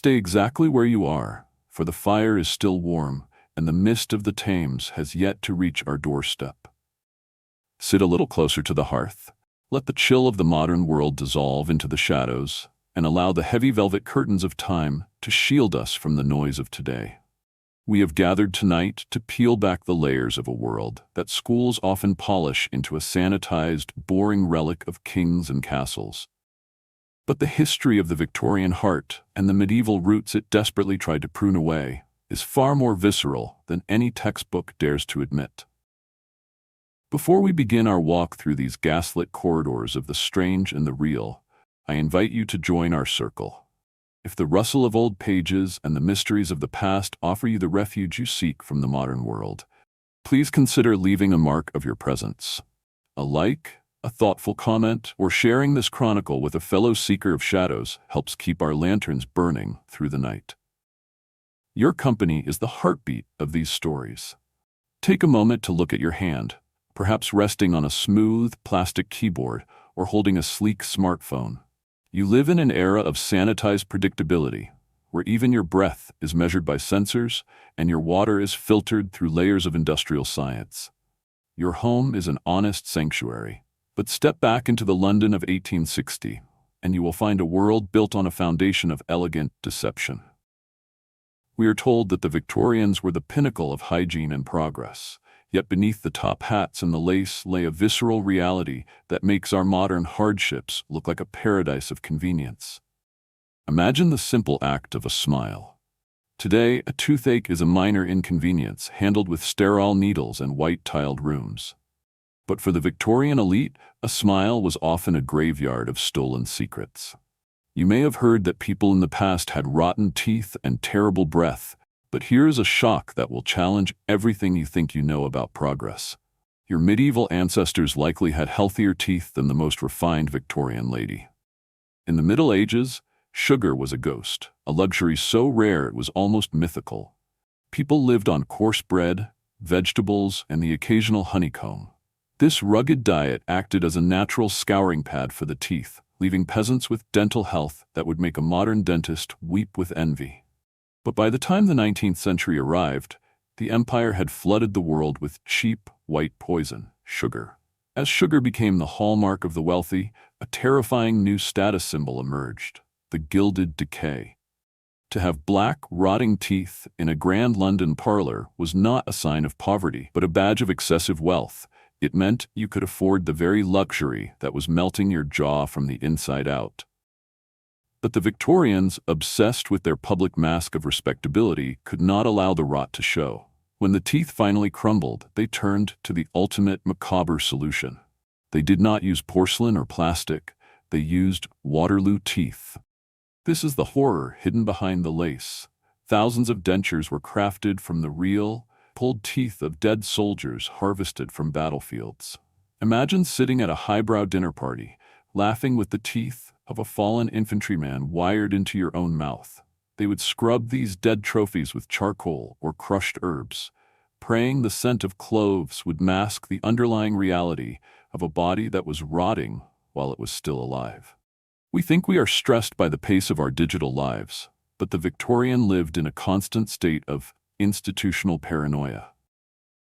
stay exactly where you are, for the fire is still warm, and the mist of the Thames has yet to reach our doorstep. Sit a little closer to the hearth. Let the chill of the modern world dissolve into the shadows, and allow the heavy velvet curtains of time to shield us from the noise of today. We have gathered tonight to peel back the layers of a world that schools often polish into a sanitized, boring relic of kings and castles. But the history of the Victorian heart and the medieval roots it desperately tried to prune away is far more visceral than any textbook dares to admit. Before we begin our walk through these gaslit corridors of the strange and the real, I invite you to join our circle. If the rustle of old pages and the mysteries of the past offer you the refuge you seek from the modern world, please consider leaving a mark of your presence. A like, a thoughtful comment, or sharing this chronicle with a fellow seeker of shadows helps keep our lanterns burning through the night. Your company is the heartbeat of these stories. Take a moment to look at your hand, perhaps resting on a smooth plastic keyboard or holding a sleek smartphone. You live in an era of sanitized predictability, where even your breath is measured by sensors and your water is filtered through layers of industrial science. Your home is an honest sanctuary, but step back into the London of 1860, and you will find a world built on a foundation of elegant deception. We are told that the Victorians were the pinnacle of hygiene and progress, yet beneath the top hats and the lace lay a visceral reality that makes our modern hardships look like a paradise of convenience. Imagine the simple act of a smile. Today, a toothache is a minor inconvenience handled with sterile needles and white-tiled rooms. But for the Victorian elite, a smile was often a graveyard of stolen secrets. You may have heard that people in the past had rotten teeth and terrible breath, but here's a shock that will challenge everything you think you know about progress. Your medieval ancestors likely had healthier teeth than the most refined Victorian lady. In the Middle Ages, sugar was a ghost, a luxury so rare it was almost mythical. People lived on coarse bread, vegetables, and the occasional honeycomb. This rugged diet acted as a natural scouring pad for the teeth, leaving peasants with dental health that would make a modern dentist weep with envy. But by the time the 19th century arrived, the empire had flooded the world with cheap, white poison, sugar. As sugar became the hallmark of the wealthy, a terrifying new status symbol emerged: the gilded decay. To have black, rotting teeth in a grand London parlor was not a sign of poverty, but a badge of excessive wealth. It meant you could afford the very luxury that was melting your jaw from the inside out. But the Victorians, obsessed with their public mask of respectability, could not allow the rot to show. When the teeth finally crumbled, they turned to the ultimate macabre solution. They did not use porcelain or plastic, they used Waterloo teeth. This is the horror hidden behind the lace. Thousands of dentures were crafted from the real, pulled teeth of dead soldiers harvested from battlefields. Imagine sitting at a highbrow dinner party, laughing with the teeth of a fallen infantryman wired into your own mouth. They would scrub these dead trophies with charcoal or crushed herbs, praying the scent of cloves would mask the underlying reality of a body that was rotting while it was still alive. We think we are stressed by the pace of our digital lives, but the Victorian lived in a constant state of institutional paranoia.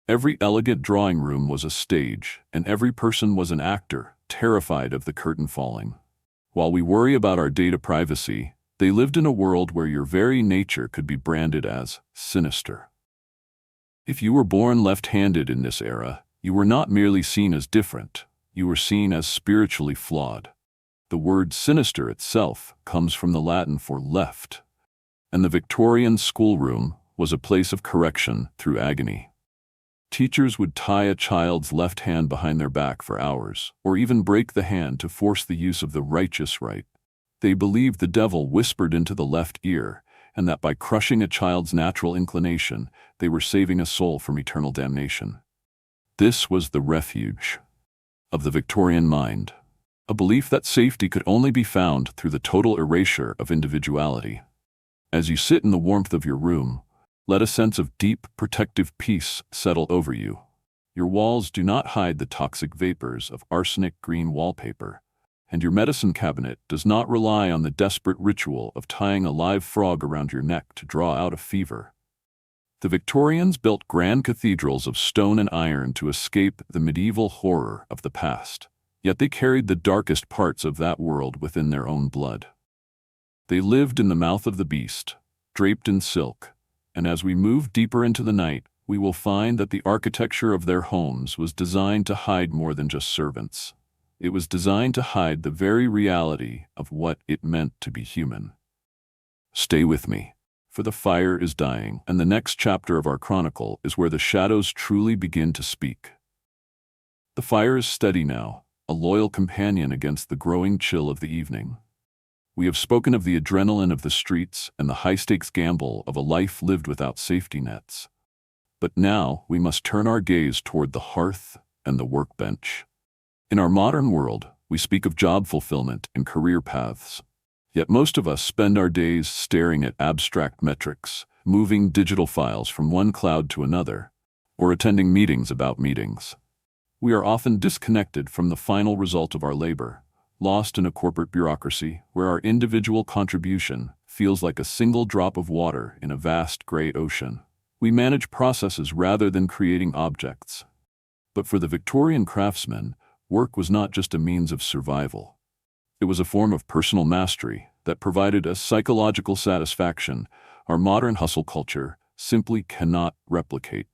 Every elegant drawing room was a stage, and every person was an actor, terrified of the curtain falling. While we worry about our data privacy, they lived in a world where your very nature could be branded as sinister. If you were born left-handed in this era, you were not merely seen as different, you were seen as spiritually flawed. The word sinister itself comes from the Latin for left, and the Victorian schoolroom was a place of correction through agony. Teachers would tie a child's left hand behind their back for hours, or even break the hand to force the use of the righteous right. They believed the devil whispered into the left ear, and that by crushing a child's natural inclination, they were saving a soul from eternal damnation. This was the refuge of the Victorian mind, a belief that safety could only be found through the total erasure of individuality. As you sit in the warmth of your room, let a sense of deep, protective peace settle over you. Your walls do not hide the toxic vapors of arsenic green wallpaper, and your medicine cabinet does not rely on the desperate ritual of tying a live frog around your neck to draw out a fever. The Victorians built grand cathedrals of stone and iron to escape the medieval horror of the past, yet they carried the darkest parts of that world within their own blood. They lived in the mouth of the beast, draped in silk, and as we move deeper into the night, we will find that the architecture of their homes was designed to hide more than just servants. It was designed to hide the very reality of what it meant to be human. Stay with me, for the fire is dying, and the next chapter of our chronicle is where the shadows truly begin to speak. The fire is steady now, a loyal companion against the growing chill of the evening. We have spoken of the adrenaline of the streets and the high-stakes gamble of a life lived without safety nets. But now we must turn our gaze toward the hearth and the workbench. In our modern world, we speak of job fulfillment and career paths. Yet most of us spend our days staring at abstract metrics, moving digital files from one cloud to another, or attending meetings about meetings. We are often disconnected from the final result of our labor, lost in a corporate bureaucracy where our individual contribution feels like a single drop of water in a vast gray ocean. We manage processes rather than creating objects. But for the Victorian craftsman, work was not just a means of survival. It was a form of personal mastery that provided a psychological satisfaction our modern hustle culture simply cannot replicate.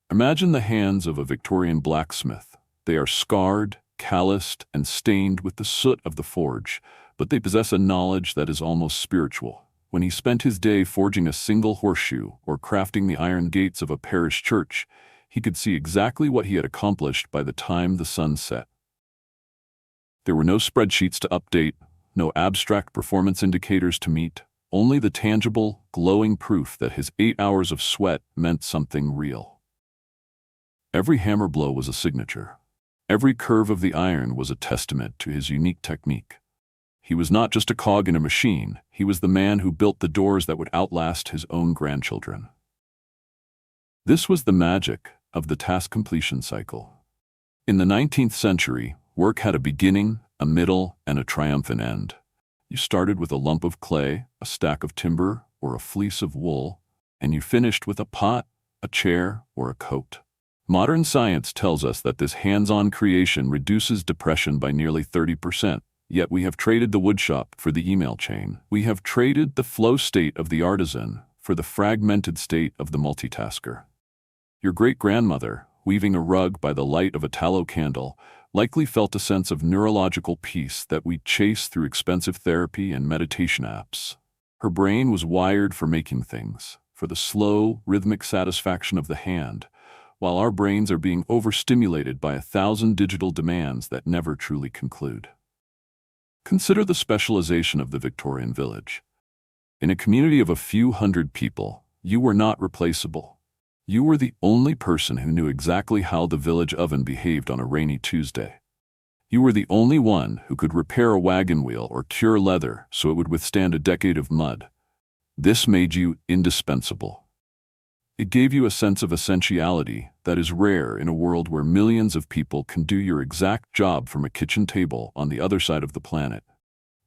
Imagine the hands of a Victorian blacksmith. They are scarred, calloused, and stained with the soot of the forge, but they possess a knowledge that is almost spiritual. When he spent his day forging a single horseshoe or crafting the iron gates of a parish church, he could see exactly what he had accomplished by the time the sun set. There were no spreadsheets to update, no abstract performance indicators to meet, only the tangible, glowing proof that his 8 hours of sweat meant something real. Every hammer blow was a signature. Every curve of the iron was a testament to his unique technique. He was not just a cog in a machine, he was the man who built the doors that would outlast his own grandchildren. This was the magic of the task completion cycle. In the 19th century, work had a beginning, a middle, and a triumphant end. You started with a lump of clay, a stack of timber, or a fleece of wool, and you finished with a pot, a chair, or a coat. Modern science tells us that this hands-on creation reduces depression by nearly 30%. Yet we have traded the woodshop for the email chain. We have traded the flow state of the artisan for the fragmented state of the multitasker. Your great-grandmother, weaving a rug by the light of a tallow candle, likely felt a sense of neurological peace that we chase through expensive therapy and meditation apps. Her brain was wired for making things, for the slow, rhythmic satisfaction of the hand, while our brains are being overstimulated by 1,000 digital demands that never truly conclude. Consider the specialization of the Victorian village. In a community of a few hundred people, you were not replaceable. You were the only person who knew exactly how the village oven behaved on a rainy Tuesday. You were the only one who could repair a wagon wheel or cure leather so it would withstand a decade of mud. This made you indispensable. It gave you a sense of essentiality that is rare in a world where millions of people can do your exact job from a kitchen table on the other side of the planet.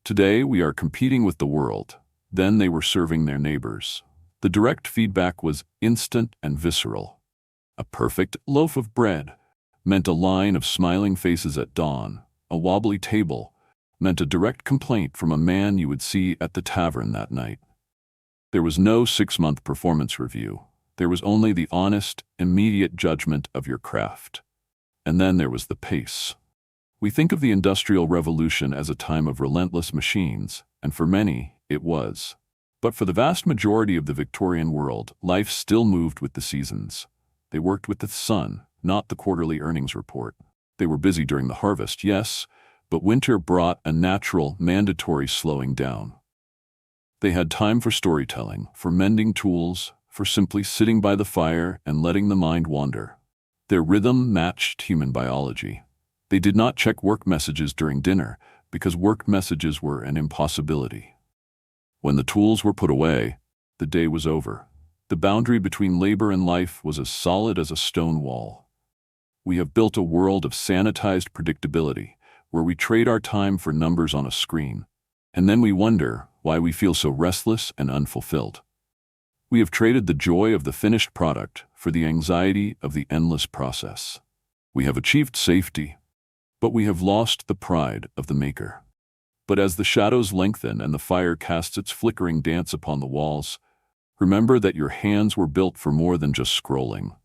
Today, we are competing with the world. Then they were serving their neighbors. The direct feedback was instant and visceral. A perfect loaf of bread meant a line of smiling faces at dawn. A wobbly table meant a direct complaint from a man you would see at the tavern that night. There was no 6-month performance review. There was only the honest, immediate judgment of your craft. And then there was the pace. We think of the Industrial Revolution as a time of relentless machines, and for many, it was. But for the vast majority of the Victorian world, life still moved with the seasons. They worked with the sun, not the quarterly earnings report. They were busy during the harvest, yes, but winter brought a natural, mandatory slowing down. They had time for storytelling, for mending tools, for simply sitting by the fire and letting the mind wander. Their rhythm matched human biology. They did not check work messages during dinner because work messages were an impossibility. When the tools were put away, the day was over. The boundary between labor and life was as solid as a stone wall. We have built a world of sanitized predictability, where we trade our time for numbers on a screen. And then we wonder why we feel so restless and unfulfilled. We have traded the joy of the finished product for the anxiety of the endless process. We have achieved safety, but we have lost the pride of the maker. But as the shadows lengthen and the fire casts its flickering dance upon the walls, remember that your hands were built for more than just scrolling.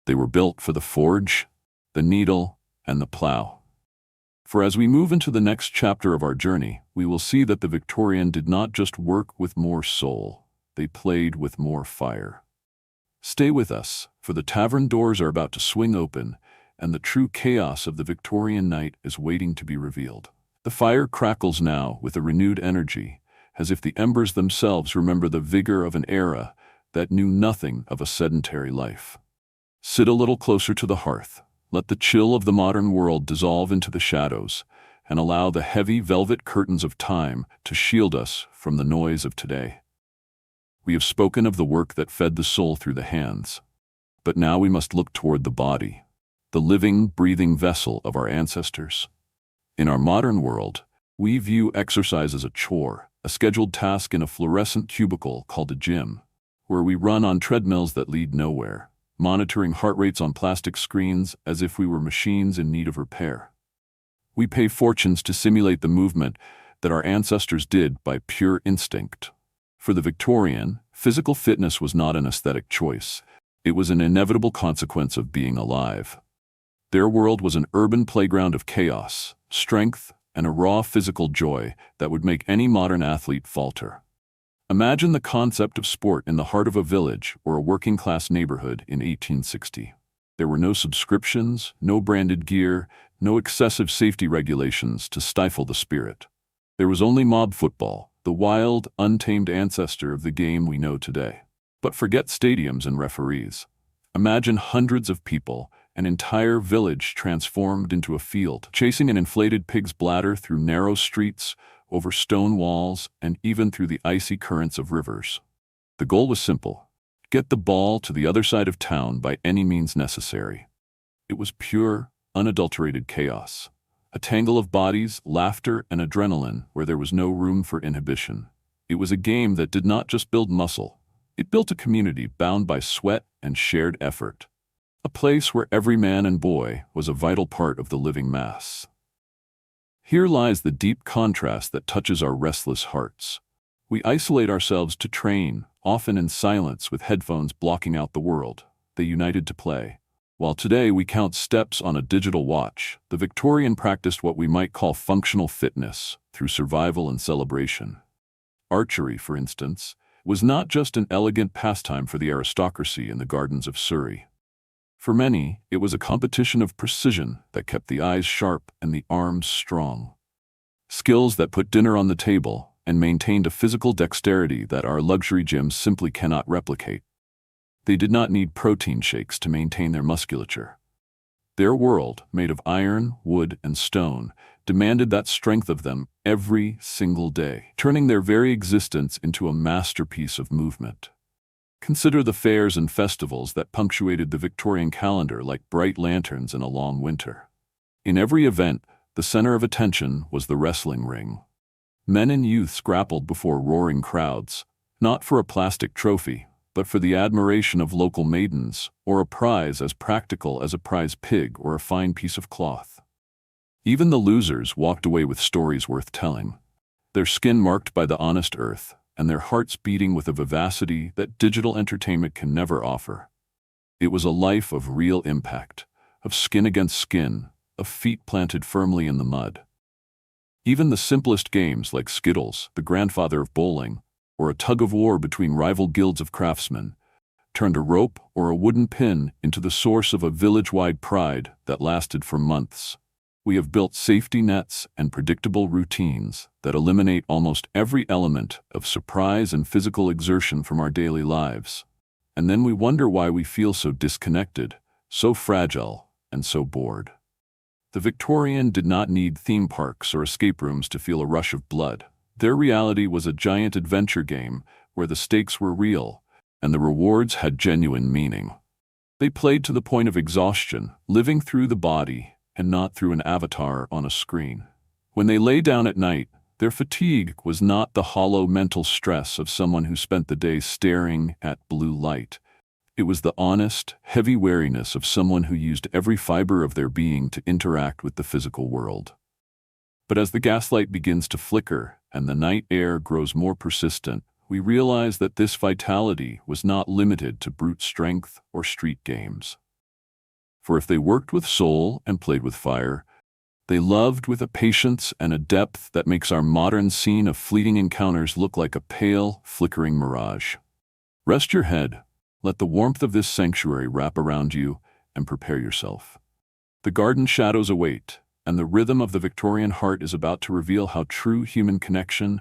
They were built for the forge, the needle, and the plow. For as we move into the next chapter of our journey, we will see that the Victorian did not just work with more soul, they played with more fire. Stay with us, for the tavern doors are about to swing open, and the true chaos of the Victorian night is waiting to be revealed. The fire crackles now with a renewed energy, as if the embers themselves remember the vigor of an era that knew nothing of a sedentary life. Sit a little closer to the hearth. Let the chill of the modern world dissolve into the shadows, and allow the heavy velvet curtains of time to shield us from the noise of today. We have spoken of the work that fed the soul through the hands, but now we must look toward the body, the living, breathing vessel of our ancestors. In our modern world, we view exercise as a chore, a scheduled task in a fluorescent cubicle called a gym, where we run on treadmills that lead nowhere, monitoring heart rates on plastic screens as if we were machines in need of repair. We pay fortunes to simulate the movement that our ancestors did by pure instinct. For the Victorian, physical fitness was not an aesthetic choice. It was an inevitable consequence of being alive. Their world was an urban playground of chaos, strength, and a raw physical joy that would make any modern athlete falter. Imagine the concept of sport in the heart of a village or a working-class neighborhood in 1860. There were no subscriptions, no branded gear, no excessive safety regulations to stifle the spirit. There was only mob football, the wild, untamed ancestor of the game we know today. But forget stadiums and referees. Imagine hundreds of people, an entire village transformed into a field, chasing an inflated pig's bladder through narrow streets, over stone walls, and even through the icy currents of rivers. The goal was simple: get the ball to the other side of town by any means necessary. It was pure, unadulterated chaos. A tangle of bodies, laughter, and adrenaline where there was no room for inhibition. It was a game that did not just build muscle. It built a community bound by sweat and shared effort. A place where every man and boy was a vital part of the living mass. Here lies the deep contrast that touches our restless hearts. We isolate ourselves to train, often in silence with headphones blocking out the world. They united to play. While today we count steps on a digital watch, the Victorian practiced what we might call functional fitness through survival and celebration. Archery, for instance, was not just an elegant pastime for the aristocracy in the gardens of Surrey. For many, it was a competition of precision that kept the eyes sharp and the arms strong. Skills that put dinner on the table and maintained a physical dexterity that our luxury gyms simply cannot replicate. They did not need protein shakes to maintain their musculature. Their world, made of iron, wood, and stone, demanded that strength of them every single day, turning their very existence into a masterpiece of movement. Consider the fairs and festivals that punctuated the Victorian calendar like bright lanterns in a long winter. In every event, the center of attention was the wrestling ring. Men and youths grappled before roaring crowds, not for a plastic trophy, but for the admiration of local maidens, or a prize as practical as a prize pig or a fine piece of cloth. Even the losers walked away with stories worth telling, their skin marked by the honest earth, and their hearts beating with a vivacity that digital entertainment can never offer. It was a life of real impact, of skin against skin, of feet planted firmly in the mud. Even the simplest games like Skittles, the grandfather of bowling, or a tug-of-war between rival guilds of craftsmen, turned a rope or a wooden pin into the source of a village-wide pride that lasted for months. We have built safety nets and predictable routines that eliminate almost every element of surprise and physical exertion from our daily lives. And then we wonder why we feel so disconnected, so fragile, and so bored. The Victorian did not need theme parks or escape rooms to feel a rush of blood. Their reality was a giant adventure game where the stakes were real and the rewards had genuine meaning. They played to the point of exhaustion, living through the body and not through an avatar on a screen. When they lay down at night, their fatigue was not the hollow mental stress of someone who spent the day staring at blue light. It was the honest, heavy weariness of someone who used every fiber of their being to interact with the physical world. But as the gaslight begins to flicker and the night air grows more persistent, we realize that this vitality was not limited to brute strength or street games. For if they worked with soul and played with fire, they loved with a patience and a depth that makes our modern scene of fleeting encounters look like a pale, flickering mirage. Rest your head, let the warmth of this sanctuary wrap around you, and prepare yourself. The garden shadows await, and the rhythm of the Victorian heart is about to reveal how true human connection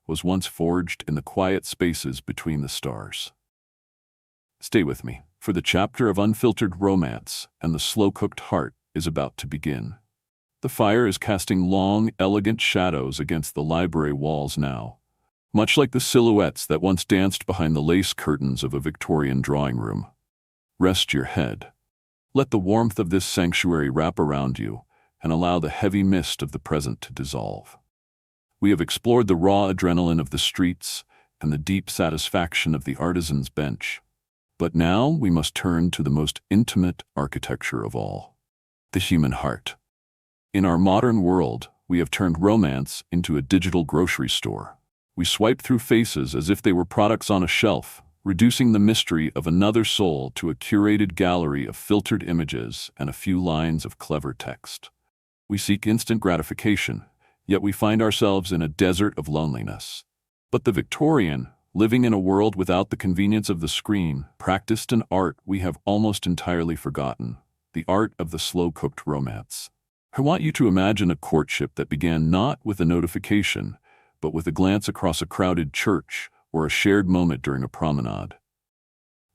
was once forged in the quiet spaces between the stars. Stay with me, for the chapter of unfiltered romance and the slow-cooked heart is about to begin. The fire is casting long, elegant shadows against the library walls now, much like the silhouettes that once danced behind the lace curtains of a Victorian drawing room. Rest your head. Let the warmth of this sanctuary wrap around you and allow the heavy mist of the present to dissolve. We have explored the raw adrenaline of the streets and the deep satisfaction of the artisan's bench. But now we must turn to the most intimate architecture of all, the human heart. In our modern world, we have turned romance into a digital grocery store. We swipe through faces as if they were products on a shelf, reducing the mystery of another soul to a curated gallery of filtered images and a few lines of clever text. We seek instant gratification, yet we find ourselves in a desert of loneliness. But the Victorian, living in a world without the convenience of the screen, practiced an art we have almost entirely forgotten, the art of the slow-cooked romance. I want you to imagine a courtship that began not with a notification, but with a glance across a crowded church or a shared moment during a promenade.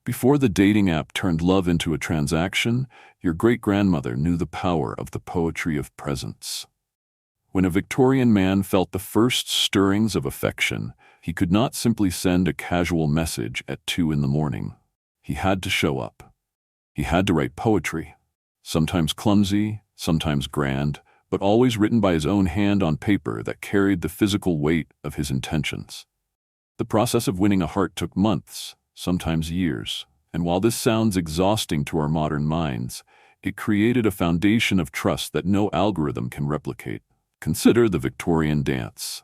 Before the dating app turned love into a transaction, your great-grandmother knew the power of the poetry of presence. When a Victorian man felt the first stirrings of affection, he could not simply send a casual message at 2 a.m. He had to show up. He had to write poetry, sometimes clumsy, sometimes grand, but always written by his own hand on paper that carried the physical weight of his intentions. The process of winning a heart took months, sometimes years, and while this sounds exhausting to our modern minds, it created a foundation of trust that no algorithm can replicate. Consider the Victorian dance,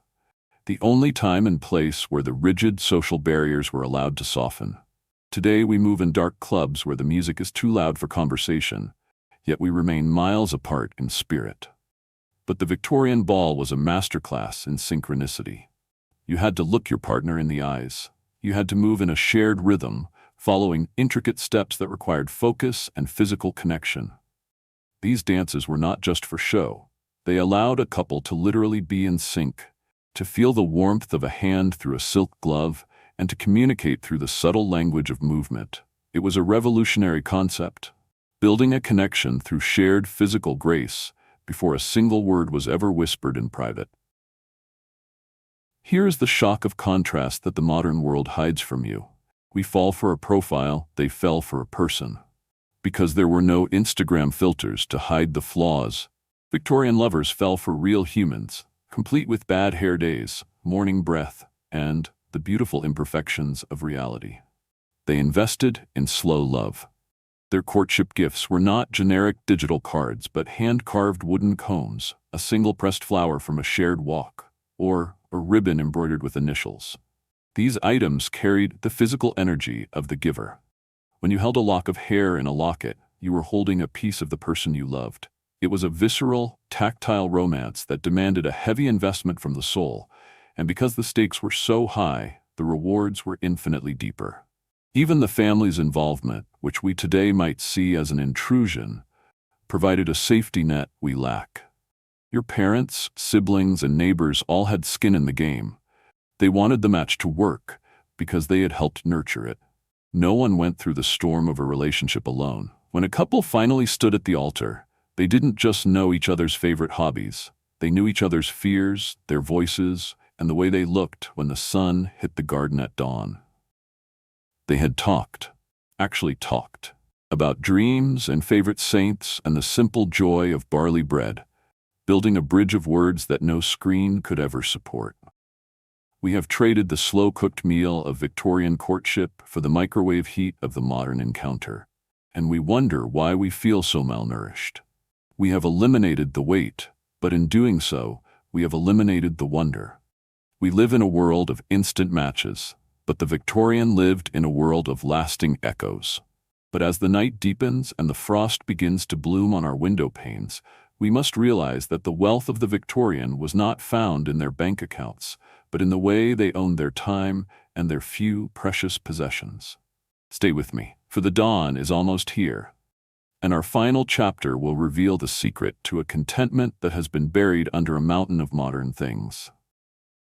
the only time and place where the rigid social barriers were allowed to soften. Today we move in dark clubs where the music is too loud for conversation, yet we remain miles apart in spirit. But the Victorian ball was a masterclass in synchronicity. You had to look your partner in the eyes. You had to move in a shared rhythm, following intricate steps that required focus and physical connection. These dances were not just for show. They allowed a couple to literally be in sync, to feel the warmth of a hand through a silk glove, and to communicate through the subtle language of movement. It was a revolutionary concept, building a connection through shared physical grace before a single word was ever whispered in private. Here is the shock of contrast that the modern world hides from you. We fall for a profile, they fell for a person. Because there were no Instagram filters to hide the flaws, Victorian lovers fell for real humans, complete with bad hair days, morning breath, and the beautiful imperfections of reality. They invested in slow love. Their courtship gifts were not generic digital cards, but hand-carved wooden combs, a single pressed flower from a shared walk, or a ribbon embroidered with initials. These items carried the physical energy of the giver. When you held a lock of hair in a locket, you were holding a piece of the person you loved. It was a visceral, tactile romance that demanded a heavy investment from the soul, and because the stakes were so high, the rewards were infinitely deeper. Even the family's involvement, which we today might see as an intrusion, provided a safety net we lack. Your parents, siblings, and neighbors all had skin in the game. They wanted the match to work because they had helped nurture it. No one went through the storm of a relationship alone. When a couple finally stood at the altar, they didn't just know each other's favorite hobbies. They knew each other's fears, their voices, and the way they looked when the sun hit the garden at dawn. They had actually talked, about dreams and favorite saints and the simple joy of barley bread. building a bridge of words that no screen could ever support. We have traded the slow-cooked meal of Victorian courtship for the microwave heat of the modern encounter, and we wonder why we feel so malnourished. We have eliminated the wait, but in doing so, we have eliminated the wonder. We live in a world of instant matches, but the Victorian lived in a world of lasting echoes. But as the night deepens and the frost begins to bloom on our window panes, we must realize that the wealth of the Victorian was not found in their bank accounts, but in the way they owned their time and their few precious possessions. Stay with me, for the dawn is almost here, and our final chapter will reveal the secret to a contentment that has been buried under a mountain of modern things.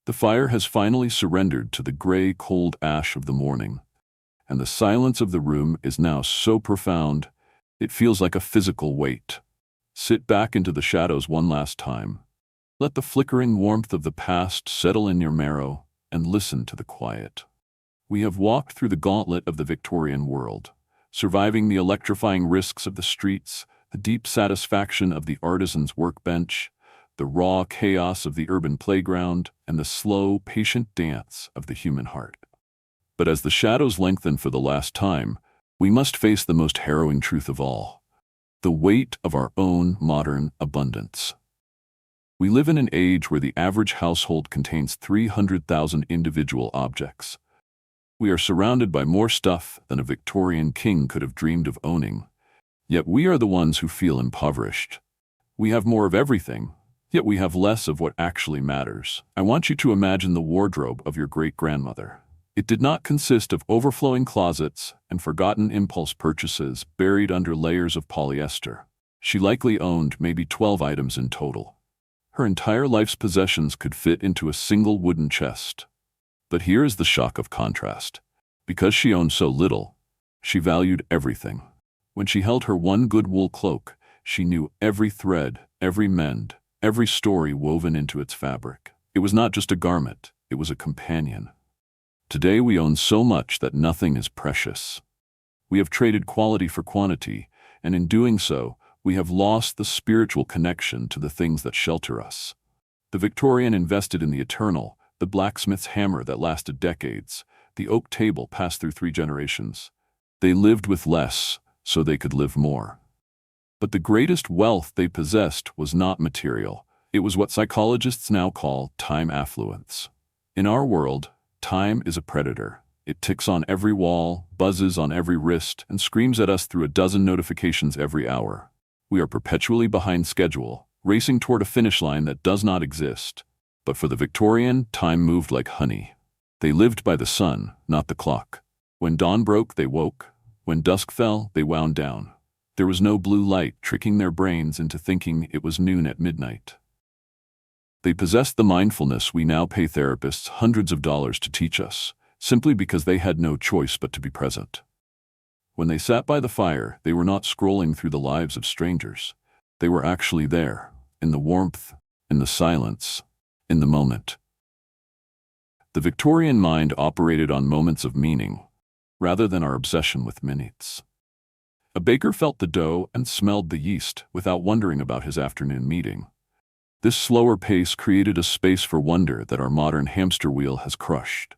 The fire has finally surrendered to the gray, cold ash of the morning, and the silence of the room is now so profound, it feels like a physical weight. Sit back into the shadows one last time. Let the flickering warmth of the past settle in your marrow, and listen to the quiet. We have walked through the gauntlet of the Victorian world, surviving the electrifying risks of the streets, the deep satisfaction of the artisan's workbench, the raw chaos of the urban playground, and the slow, patient dance of the human heart. But as the shadows lengthen for the last time, we must face the most harrowing truth of all: the weight of our own modern abundance. We live in an age where the average household contains 300,000 individual objects. We are surrounded by more stuff than a Victorian king could have dreamed of owning. Yet we are the ones who feel impoverished. We have more of everything, yet we have less of what actually matters. I want you to imagine the wardrobe of your great-grandmother. It did not consist of overflowing closets and forgotten impulse purchases buried under layers of polyester. She likely owned maybe 12 items in total. Her entire life's possessions could fit into a single wooden chest. But here is the shock of contrast. Because she owned so little, she valued everything. When she held her one good wool cloak, she knew every thread, every mend, every story woven into its fabric. It was not just a garment, it was a companion. Today we own so much that nothing is precious. We have traded quality for quantity, and in doing so, we have lost the spiritual connection to the things that shelter us. The Victorian invested in the eternal, the blacksmith's hammer that lasted decades, the oak table passed through 3 generations. They lived with less, so they could live more. But the greatest wealth they possessed was not material. It was what psychologists now call time affluence. In our world, time is a predator. It ticks on every wall, buzzes on every wrist, and screams at us through a dozen notifications every hour. We are perpetually behind schedule, racing toward a finish line that does not exist. But for the Victorian, time moved like honey. They lived by the sun, not the clock. When dawn broke, they woke. When dusk fell, they wound down. There was no blue light tricking their brains into thinking it was noon at midnight. They possessed the mindfulness we now pay therapists hundreds of dollars to teach us, simply because they had no choice but to be present. When they sat by the fire, they were not scrolling through the lives of strangers. They were actually there, in the warmth, in the silence, in the moment. The Victorian mind operated on moments of meaning, rather than our obsession with minutes. A baker felt the dough and smelled the yeast without wondering about his afternoon meeting. This slower pace created a space for wonder that our modern hamster wheel has crushed.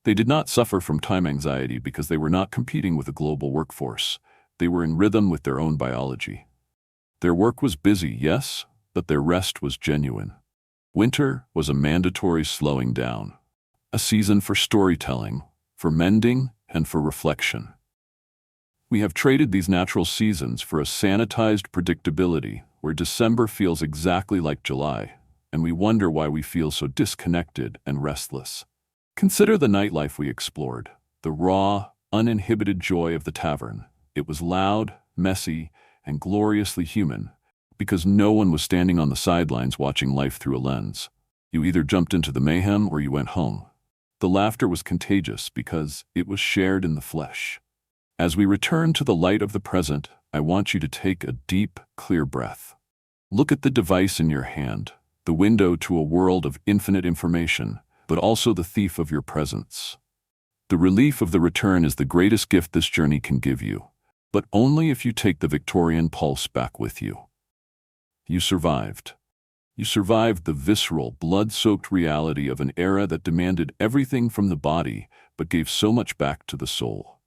They did not suffer from time anxiety because they were not competing with a global workforce. They were in rhythm with their own biology. Their work was busy, yes, but their rest was genuine. Winter was a mandatory slowing down, a season for storytelling, for mending, and for reflection. We have traded these natural seasons for a sanitized predictability where December feels exactly like July, and we wonder why we feel so disconnected and restless. Consider the nightlife we explored, the raw, uninhibited joy of the tavern. It was loud, messy, and gloriously human, because no one was standing on the sidelines watching life through a lens. You either jumped into the mayhem or you went home. The laughter was contagious because it was shared in the flesh. As we return to the light of the present, I want you to take a deep, clear breath. Look at the device in your hand, the window to a world of infinite information, but also the thief of your presence. The relief of the return is the greatest gift this journey can give you, but only if you take the Victorian Pulse back with you. You survived. You survived the visceral, blood-soaked reality of an era that demanded everything from the body but gave so much back to the soul.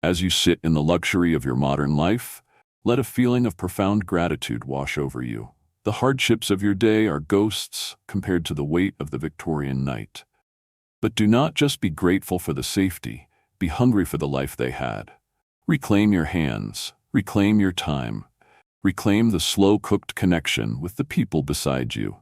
As you sit in the luxury of your modern life, let a feeling of profound gratitude wash over you. The hardships of your day are ghosts compared to the weight of the Victorian night. But do not just be grateful for the safety, be hungry for the life they had. Reclaim your hands, reclaim your time, reclaim the slow-cooked connection with the people beside you.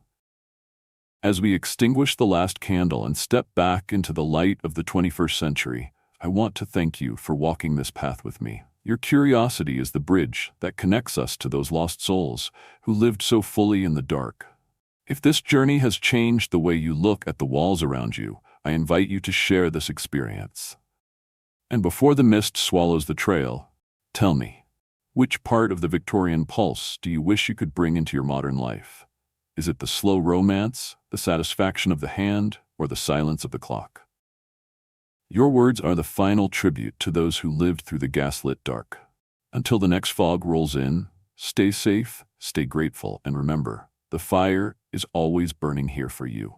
As we extinguish the last candle and step back into the light of the 21st century, I want to thank you for walking this path with me. Your curiosity is the bridge that connects us to those lost souls who lived so fully in the dark. If this journey has changed the way you look at the walls around you, I invite you to share this experience. And before the mist swallows the trail, tell me, which part of the Victorian Pulse do you wish you could bring into your modern life? Is it the slow romance, the satisfaction of the hand, or the silence of the clock? Your words are the final tribute to those who lived through the gaslit dark. Until the next fog rolls in, stay safe, stay grateful, and remember, the fire is always burning here for you.